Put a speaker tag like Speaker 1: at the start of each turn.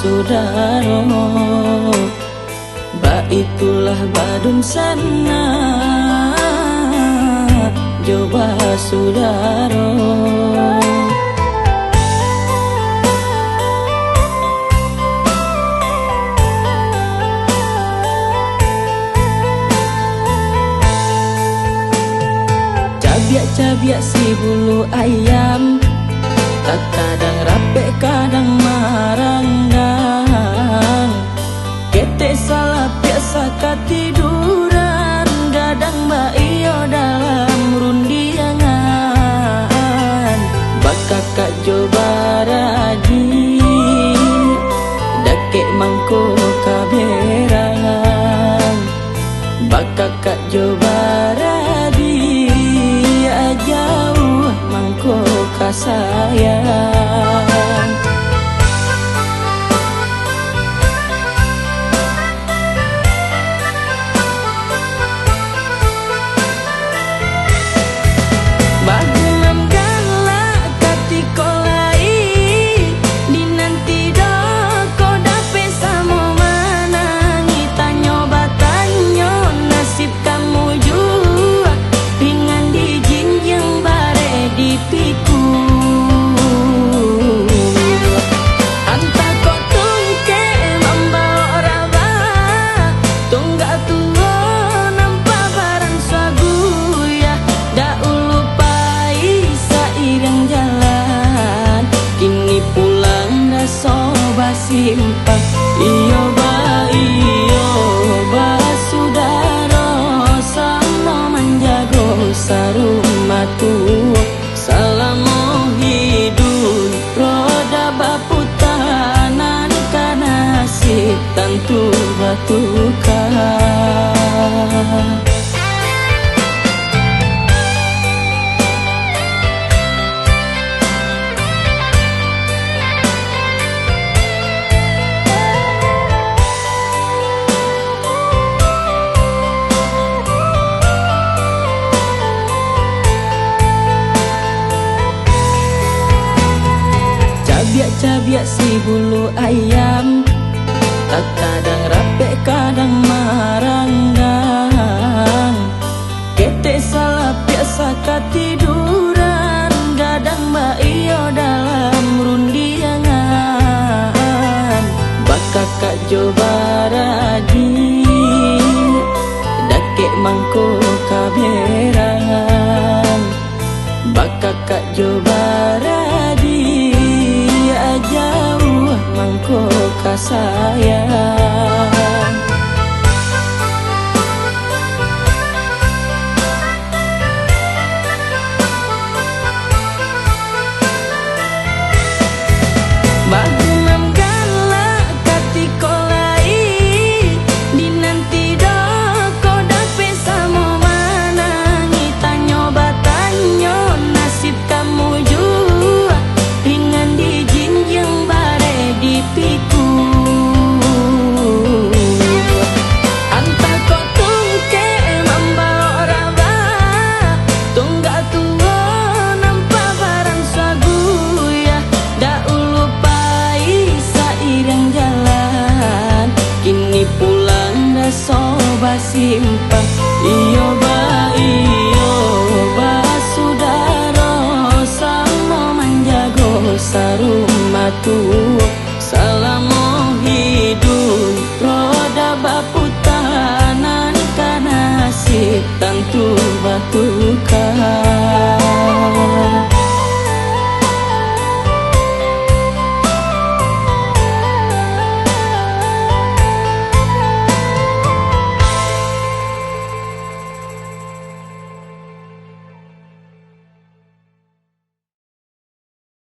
Speaker 1: sudaro, ba itulah badun sana, coba sudaro. Cabiak si bulu ayam, tak kadang rapi kadang maranggang. Kete salah biasa ketiduran, gadang mbak iyo dalam rundiangan. Bakakak coba rajin, dakek mangko kaberangan. Bakakak coba rajin, jauh mangko kasayang. Bagumam galak katikolai, dinanti doko dape samo manangi. Tanyo batanyo nasib kamu jua, ringan di jinjang bare di piku. Anta kok tungke membawa raba, tunggak tuo nampak barang sagu ya. Dak ulupai seiring jalan, kini pulang dah soba simpang. Iyo ba sudaro, sama menjago sarumah tua. Salamo hidup roda baputanan, karena si tentu batukar. Cabiak si bulu ayam, tak kadang rapi kadang maranggang. Kete salah biasa ketiduran, gadang mbak iyo dalam rundiangan. Bakakak coba rajin, dakek mangko kaberangan. Bakakak coba rajin, jauh mangko kasayang. Bagumam galak katikolai, dinanti doko dape samo manangi. Tanyo batanyo nasib kamu jua, ringan di jinjang bare di piku. Anta kok tungke membawa raba, tunggak tuo nampak barang sagu ya. Dak ulupai seiring jalan, kini pulang dah soba simpang. Iyo ba sudaro, sama menjago sarumah tua. Salamo hidup roda baputanan, karena si tentu batukar.